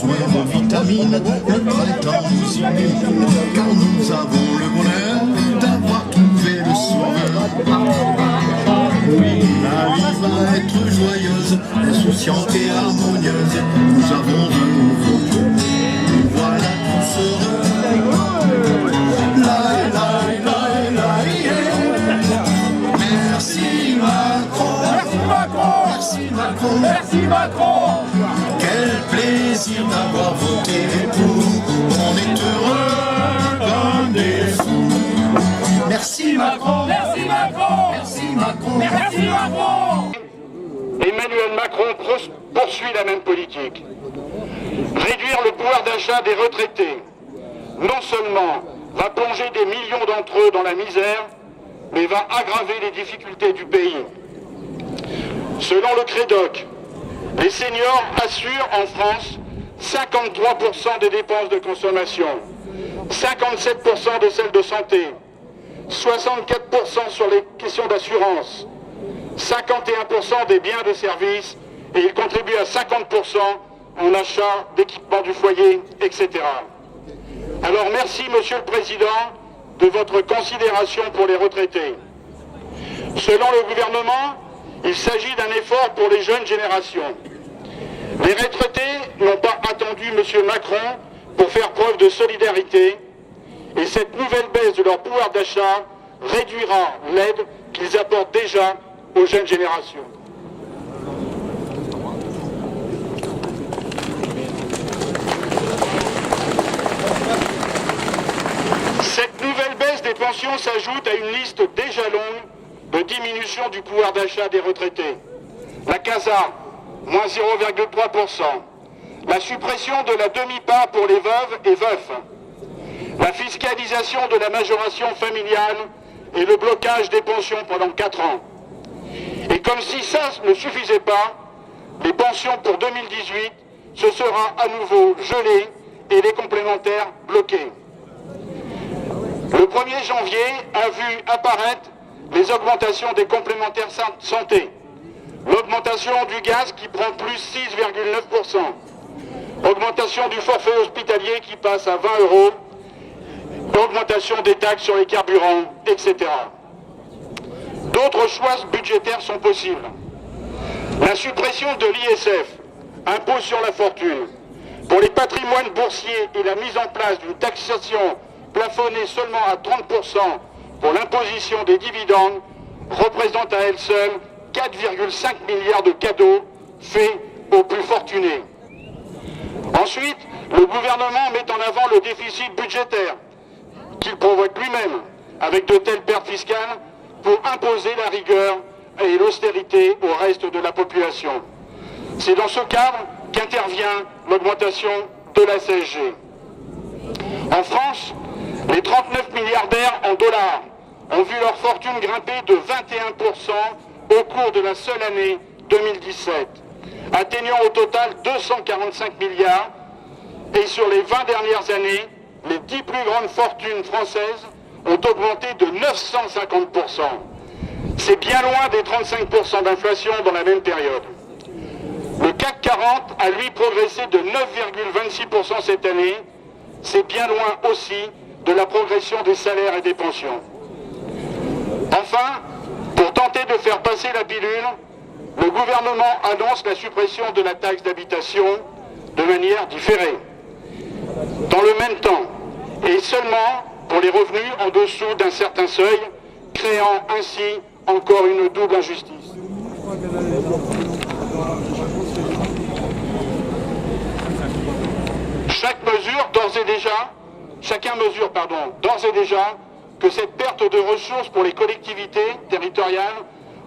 besoin de vitamines, le printemps nous illumine, car nous avons le bonheur d'avoir trouvé le sauveur. Oui, la vie va être joyeuse, insouciante et harmonieuse, nous avons de nouveaux jours, nous voilà tous heureux. Merci Macron, merci Macron, merci Macron. Quel plaisir d'avoir voté pour nous, on est heureux comme des fous. Merci Macron, merci Macron, merci Macron, merci Macron. Emmanuel Macron poursuit la même politique. Réduire le pouvoir d'achat des retraités, non seulement va plonger des millions d'entre eux dans la misère, mais va aggraver les difficultés du pays. Selon le Crédoc, les seniors assurent en France 53% des dépenses de consommation, 57% de celles de santé, 64% sur les questions d'assurance, 51% des biens de services, et ils contribuent à 50% en achat d'équipements du foyer, etc. Alors merci, Monsieur le Président, de votre considération pour les retraités. Selon le gouvernement, il s'agit d'un effort pour les jeunes générations. Les retraités n'ont pas attendu M. Macron pour faire preuve de solidarité, et cette nouvelle baisse de leur pouvoir d'achat réduira l'aide qu'ils apportent déjà aux jeunes générations. Cette nouvelle baisse des pensions s'ajoute à une liste déjà longue de diminution du pouvoir d'achat des retraités. La CASA, moins 0,3%. La suppression de la demi-part pour les veuves et veufs. La fiscalisation de la majoration familiale et le blocage des pensions pendant 4 ans. Et comme si ça ne suffisait pas, les pensions pour 2018, ce sera à nouveau gelé et les complémentaires bloqués. Le 1er janvier a vu apparaître les augmentations des complémentaires santé. L'augmentation du gaz qui prend plus 6,9%. Augmentation du forfait hospitalier qui passe à 20 €. Augmentation des taxes sur les carburants, etc. D'autres choix budgétaires sont possibles. La suppression de l'ISF, impôt sur la fortune, pour les patrimoines boursiers et la mise en place d'une taxation plafonnée seulement à 30% pour l'imposition des dividendes, représente à elle seule 4,5 milliards de cadeaux faits aux plus fortunés. Ensuite, le gouvernement met en avant le déficit budgétaire qu'il provoque lui-même avec de telles pertes fiscales pour imposer la rigueur et l'austérité au reste de la population. C'est dans ce cadre qu'intervient l'augmentation de la CSG. En France, les 39 milliardaires en dollars ont vu leur fortune grimper de 21% au cours de la seule année 2017, atteignant au total 245 milliards. Et sur les 20 dernières années, les 10 plus grandes fortunes françaises ont augmenté de 950%. C'est bien loin des 35% d'inflation dans la même période. Le CAC 40 a lui progressé de 9,26% cette année. C'est bien loin aussi de la progression des salaires et des pensions. Enfin, pour tenter de faire passer la pilule, le gouvernement annonce la suppression de la taxe d'habitation de manière différée. Dans le même temps, et seulement pour les revenus en dessous d'un certain seuil, créant ainsi encore une double injustice. Chacun mesure d'ores et déjà que cette perte de ressources pour les collectivités territoriales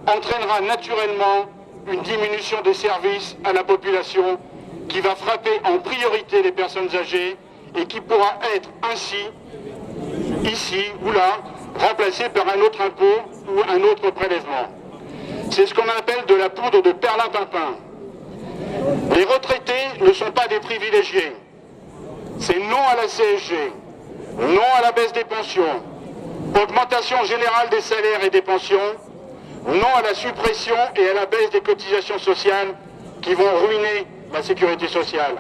entraînera naturellement une diminution des services à la population qui va frapper en priorité les personnes âgées et qui pourra être ainsi, ici ou là, remplacée par un autre impôt ou un autre prélèvement. C'est ce qu'on appelle de la poudre de perlimpinpin. Les retraités ne sont pas des privilégiés. C'est non à la CSG, non à la baisse des pensions, augmentation générale des salaires et des pensions, non à la suppression et à la baisse des cotisations sociales qui vont ruiner la sécurité sociale.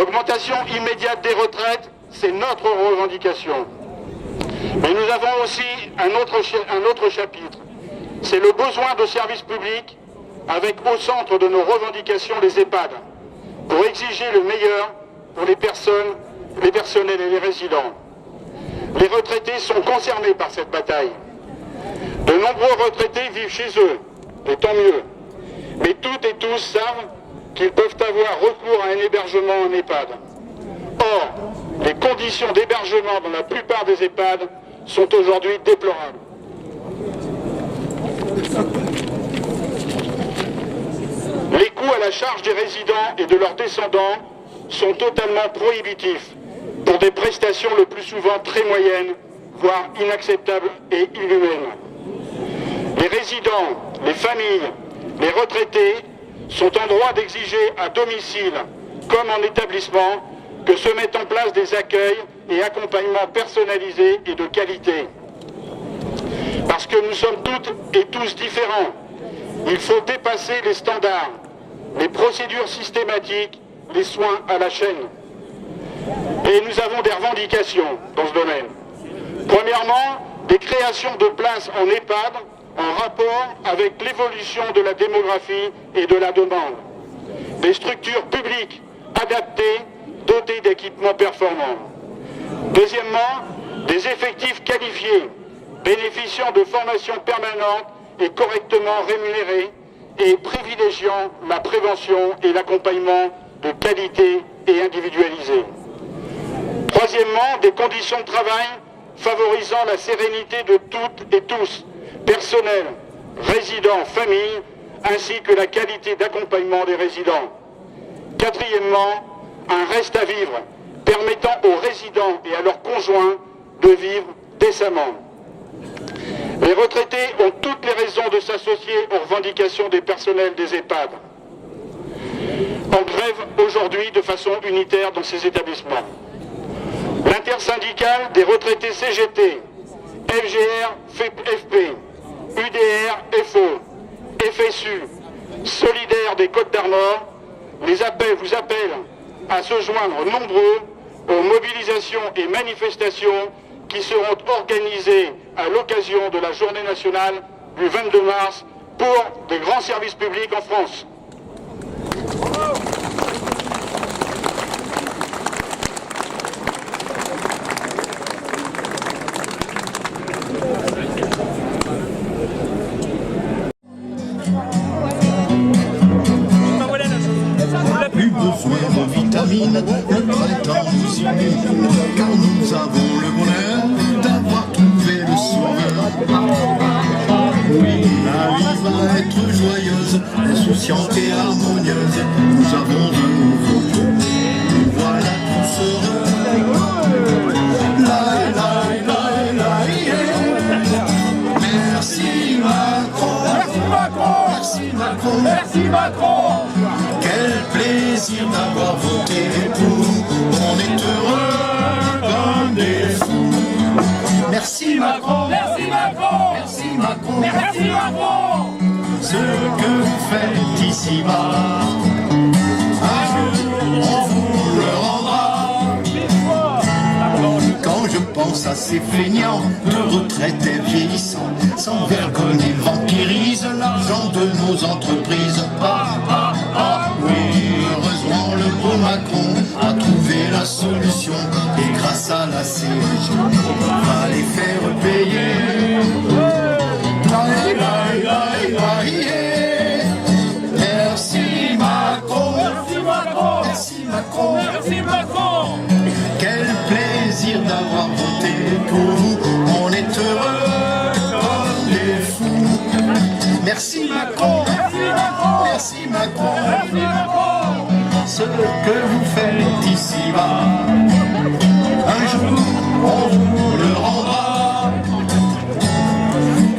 L'augmentation immédiate des retraites, c'est notre revendication. Mais nous avons aussi un autre chapitre. C'est le besoin de services publics avec au centre de nos revendications les EHPAD, pour exiger le meilleur pour les personnes, les personnels et les résidents. Les retraités sont concernés par cette bataille. De nombreux retraités vivent chez eux, et tant mieux. Mais toutes et tous savent qu'ils peuvent avoir recours à un hébergement en EHPAD. Or, les conditions d'hébergement dans la plupart des EHPAD sont aujourd'hui déplorables. Les coûts à la charge des résidents et de leurs descendants sont totalement prohibitifs pour des prestations le plus souvent très moyennes, voire inacceptables et inhumaines. Les résidents, les familles, les retraités sont en droit d'exiger à domicile, comme en établissement, que se mettent en place des accueils et accompagnements personnalisés et de qualité. Parce que nous sommes toutes et tous différents, il faut dépasser les standards, les procédures systématiques, les soins à la chaîne. Et nous avons des revendications dans ce domaine. Premièrement, des créations de places en EHPAD en rapport avec l'évolution de la démographie et de la demande. Des structures publiques adaptées, dotées d'équipements performants. Deuxièmement, des effectifs qualifiés, bénéficiant de formations permanentes et correctement rémunérés et privilégiant la prévention et l'accompagnement de qualité et individualisé. Troisièmement, des conditions de travail favorisant la sérénité de toutes et tous, personnel, résidents, familles, ainsi que la qualité d'accompagnement des résidents. Quatrièmement, un reste à vivre permettant aux résidents et à leurs conjoints de vivre décemment. Les retraités ont toutes les raisons de s'associer aux revendications des personnels des EHPAD, en grève aujourd'hui de façon unitaire dans ces établissements. L'intersyndicale des retraités CGT, FGR, FP, UDR, FO, FSU, Solidaire des Côtes d'Armor, vous appelle à se joindre nombreux aux mobilisations et manifestations qui seront organisées à l'occasion de la journée nationale du 22 mars pour des grands services publics en France. Plus besoin de vitamines, le printemps nous illumine, car nous avons le bonheur d'avoir trouvé le sauveur. Oui, la vie va être joyeuse, insouciante et harmonieuse, nous avons de nouveaux jours, nous voilà tous heureux. Merci Macron, merci Macron, merci Macron, merci Macron. Quel plaisir d'avoir voté pour vous, on est heureux comme des fous. Merci Macron, merci Macron, merci Macron, merci Macron. Ce que vous faites ici-bas, un jour on vous le rendra. Quand je pense à ces feignants de retraités vieillissants, sans vergogne ils vampirisent l'argent de nos entreprises. Oui, heureusement le beau Macron a trouvé la solution, et grâce à la CSG, on va les faire payer. Merci Macron, merci Macron, merci Macron, merci Macron. Quel plaisir d'avoir voté pour vous, on est heureux comme des fous. Merci Macron, merci Macron, merci Macron, merci Macron. Ce que vous faites ici-bas, un jour on vous le rendra.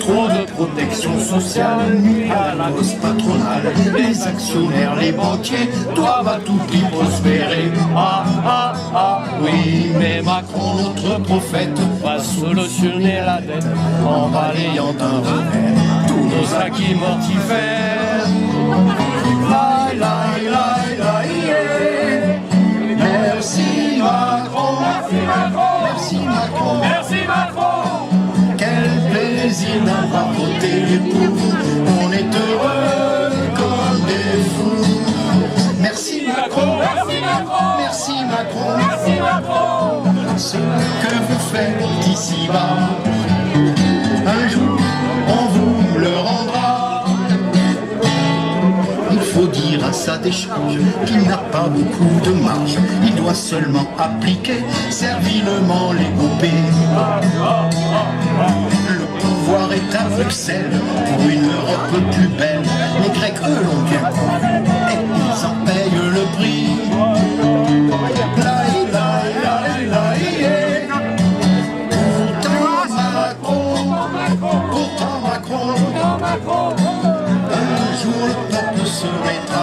Trop de protection sociale nuit à la cause patronale. Les actionnaires, les banquiers doivent à tout prix prospérer. Oui, mais Macron, notre prophète, va solutionner la dette en balayant d'un revers tous nos acquis mortifères. d'avoir voté pour vous. On est heureux comme des fous. Merci Macron, merci Macron, merci Macron, merci Macron. Ce que vous faites ici-bas, un jour on vous le rendra. Il faut dire à sa décharge qu'il n'a pas beaucoup de marge. Il doit seulement appliquer servilement les OP. Le pouvoir est à Bruxelles pour une Europe plus belle. Les Grecs, eux, l'ont bien compris et ils en payent le prix. Pourtant Macron, un jour le peuple se rétracte.